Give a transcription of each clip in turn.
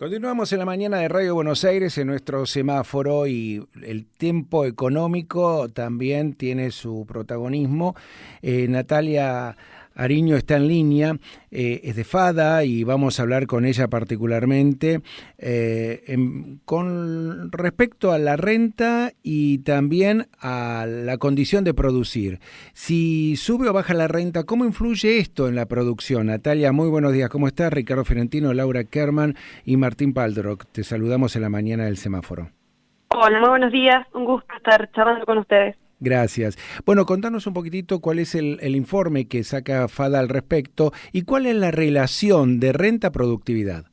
Continuamos en la mañana de Radio Buenos Aires en nuestro semáforo y el tiempo económico también tiene su protagonismo. Natalia Ariño está en línea, es de FADA y vamos a hablar con ella particularmente con respecto a la renta y también a la condición de producir. Si sube o baja la renta, ¿cómo influye esto en la producción? Natalia, muy buenos días, ¿cómo estás? Ricardo Fiorentino, Laura Kerman y Martín Paldrock. Te saludamos en la mañana del semáforo. Hola, muy buenos días, un gusto estar charlando con ustedes. Gracias. Bueno, contanos un poquitito cuál es el informe que saca FADA al respecto y cuál es la relación de renta-productividad.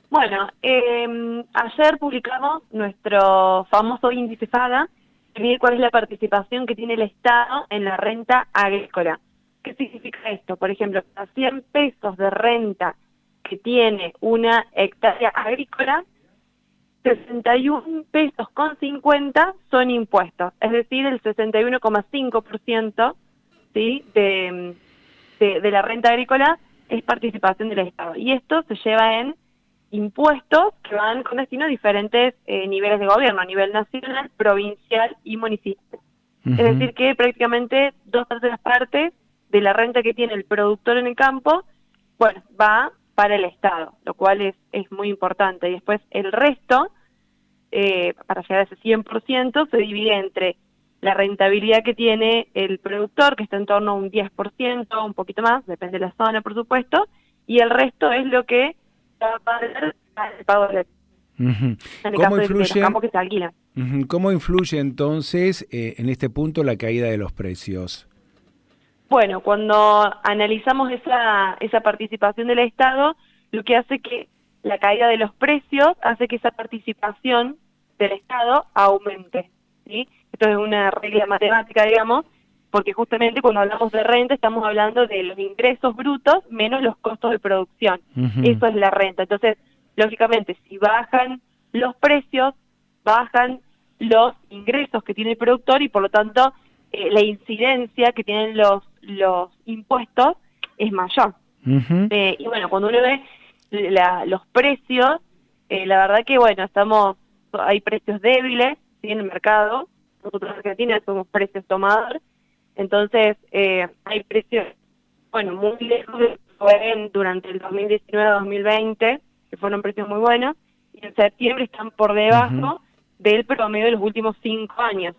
Bueno, ayer publicamos nuestro famoso índice FADA, que mide cuál es la participación que tiene el Estado en la renta agrícola. ¿Qué significa esto? Por ejemplo, a 100 pesos de renta que tiene una hectárea agrícola, 61 pesos con 50 son impuestos, es decir, el 61,5%, ¿sí? de la renta agrícola es participación del Estado. Y esto se lleva en impuestos que van con destino a diferentes niveles de gobierno, a nivel nacional, provincial y municipal. Es decir, que prácticamente 2/3 partes de la renta que tiene el productor en el campo, bueno, va para el Estado, lo cual es muy importante. Y después el resto, para llegar a ese 100%, se divide entre la rentabilidad que tiene el productor, que está en torno a un 10%, un poquito más, depende de la zona, por supuesto, y el resto es lo que va a pagar el pago de en el caso de los campos que se alquilan. ¿Cómo influye entonces en este punto la caída de los precios? Bueno, cuando analizamos esa participación del Estado, lo que hace que la caída de los precios hace que esa participación del Estado aumente, ¿sí? Esto es una regla matemática, digamos, porque justamente cuando hablamos de renta estamos hablando de los ingresos brutos menos los costos de producción. Eso es la renta. Entonces, lógicamente, si bajan los precios, bajan los ingresos que tiene el productor y por lo tanto la incidencia que tienen los impuestos es mayor. Y bueno, cuando uno ve los precios, la verdad que bueno, hay precios débiles, ¿sí? En el mercado. Nosotros en Argentina somos precios tomadores, entonces hay precios, bueno, muy lejos de lo que fueron durante el 2019-2020, que fueron precios muy buenos, y en septiembre están por debajo del promedio de los últimos 5 años.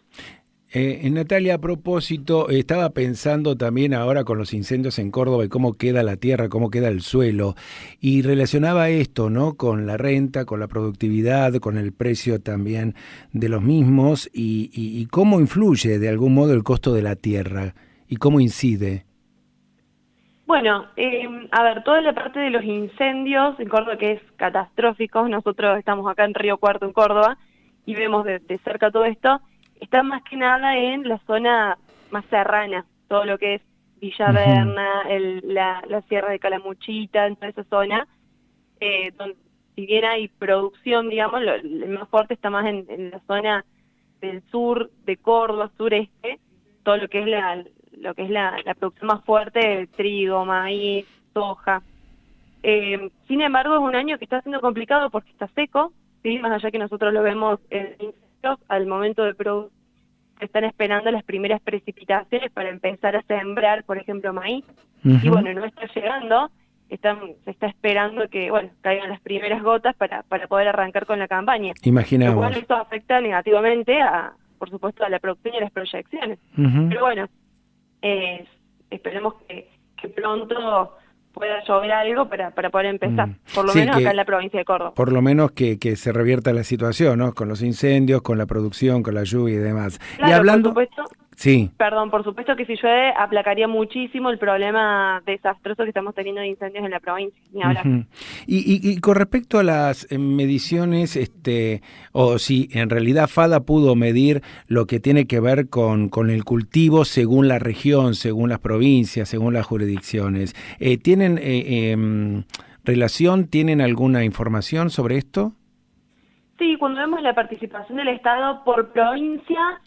Natalia, a propósito, estaba pensando también ahora con los incendios en Córdoba y cómo queda la tierra, cómo queda el suelo, y relacionaba esto, ¿no? Con la renta, con la productividad, con el precio también de los mismos, y cómo influye de algún modo el costo de la tierra, y cómo incide. Bueno, a ver, toda la parte de los incendios en Córdoba que es catastrófico, nosotros estamos acá en Río Cuarto, en Córdoba, y vemos de cerca todo esto. Está más que nada en la zona más serrana, todo lo que es Villaverna, la Sierra de Calamuchita, en toda esa zona, donde si bien hay producción, digamos, el más fuerte está más en la zona del sur de Córdoba, sureste, todo lo que es la producción más fuerte de trigo, maíz, soja. Sin embargo, es un año que está siendo complicado porque está seco, ¿sí? Más allá que nosotros lo vemos en al momento de producir, están esperando las primeras precipitaciones para empezar a sembrar, por ejemplo, maíz, y bueno, no está llegando, se está esperando que, bueno, caigan las primeras gotas para poder arrancar con la campaña. Imaginamos. Lo cual esto afecta negativamente por supuesto, a la producción y a las proyecciones. Pero bueno, esperemos que pronto pueda llover algo para poder empezar, por lo menos acá en la provincia de Córdoba. Por lo menos que se revierta la situación, ¿no? Con los incendios, con la producción, con la lluvia y demás. Claro, y hablando... por supuesto, perdón, por supuesto que si llueve aplacaría muchísimo el problema desastroso que estamos teniendo de incendios en la provincia, ni hablar. Y con respecto a las mediciones, o si en realidad FADA pudo medir lo que tiene que ver con el cultivo según la región, según las provincias, según las jurisdicciones, ¿tienen relación, tienen alguna información sobre esto? Sí, cuando vemos la participación del Estado por provincia,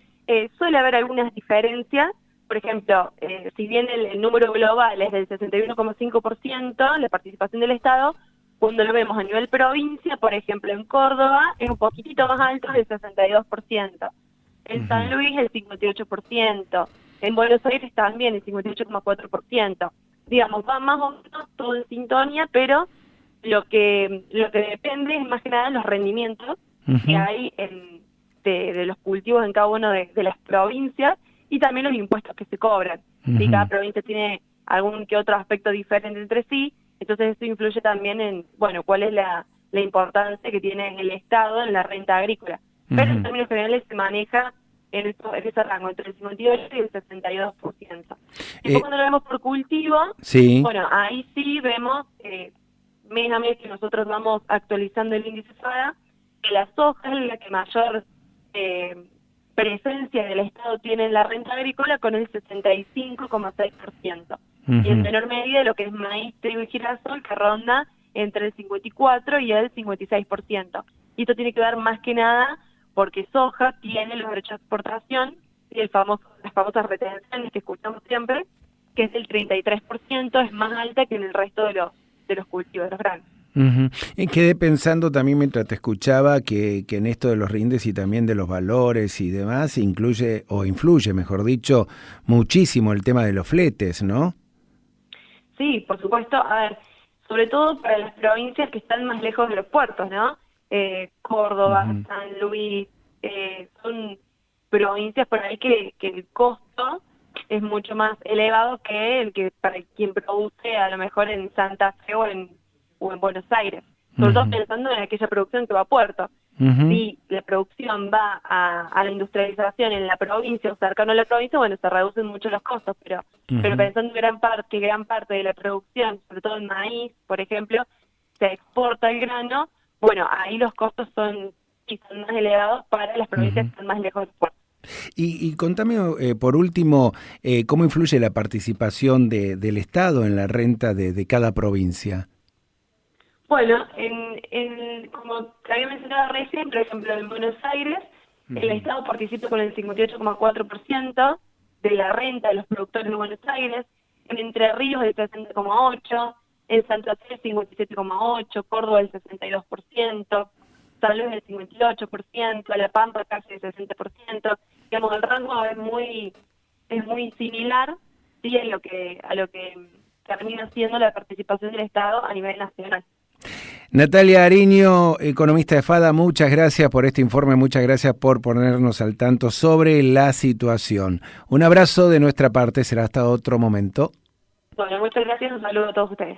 suele haber algunas diferencias. Por ejemplo, si bien el número global es del 61,5%, la participación del Estado, Cuando lo vemos a nivel provincia, por ejemplo, en Córdoba es un poquitito más alto, el 62%. En San Luis el 58%. En Buenos Aires también el 58,4%. Digamos, va más o menos todo en sintonía, pero lo que depende es más que nada los rendimientos que hay de los cultivos en cada una de las provincias y también los impuestos que se cobran. Si cada provincia tiene algún que otro aspecto diferente entre sí, entonces eso influye también en, bueno, cuál es la importancia que tiene el Estado en la renta agrícola. Pero en términos generales se maneja en ese rango, entre el 58 y el 62%. Y cuando lo vemos por cultivo, bueno, ahí sí vemos mes a mes que nosotros vamos actualizando el índice FADA, que la soja es la que mayor presencia del Estado tiene en la renta agrícola con el 65,6%. Y en menor medida lo que es maíz, trigo y girasol, que ronda entre el 54 y el 56%. Y esto tiene que ver más que nada porque soja tiene los derechos de exportación y las famosas retenciones que escuchamos siempre, que es del 33%, es más alta que en el resto de los cultivos, de los granos. Quedé pensando también mientras te escuchaba que en esto de los rindes y también de los valores y demás influye, mejor dicho, muchísimo el tema de los fletes, ¿no? Sí, por supuesto. A ver, sobre todo para las provincias que están más lejos de los puertos, ¿no? Córdoba, San Luis, son provincias por ahí que el costo es mucho más elevado que el que para quien produce a lo mejor en Santa Fe o en Buenos Aires, sobre todo pensando en aquella producción que va a puerto. Si la producción va a la industrialización en la provincia o cercano a la provincia, bueno, se reducen mucho los costos, pero pensando que gran parte de la producción, sobre todo el maíz, por ejemplo, se exporta el grano, bueno, ahí los costos son más elevados para las provincias que están más lejos del puerto. Y contame, por último, ¿cómo influye la participación del Estado en la renta de cada provincia? Bueno, como te había mencionado recién, por ejemplo, en Buenos Aires, el Estado participa con el 58,4% de la renta de los productores de Buenos Aires, en Entre Ríos el 60,8%, en Santa Fe el 57,8%, Córdoba el 62%, San Luis el 58%, La Pampa casi el 60%. Digamos, el rango es muy similar, sí, a lo que termina siendo la participación del Estado a nivel nacional. Natalia Ariño, economista de FADA, muchas gracias por este informe, muchas gracias por ponernos al tanto sobre la situación. Un abrazo de nuestra parte, será hasta otro momento. Bueno, muchas gracias, un saludo a todos ustedes.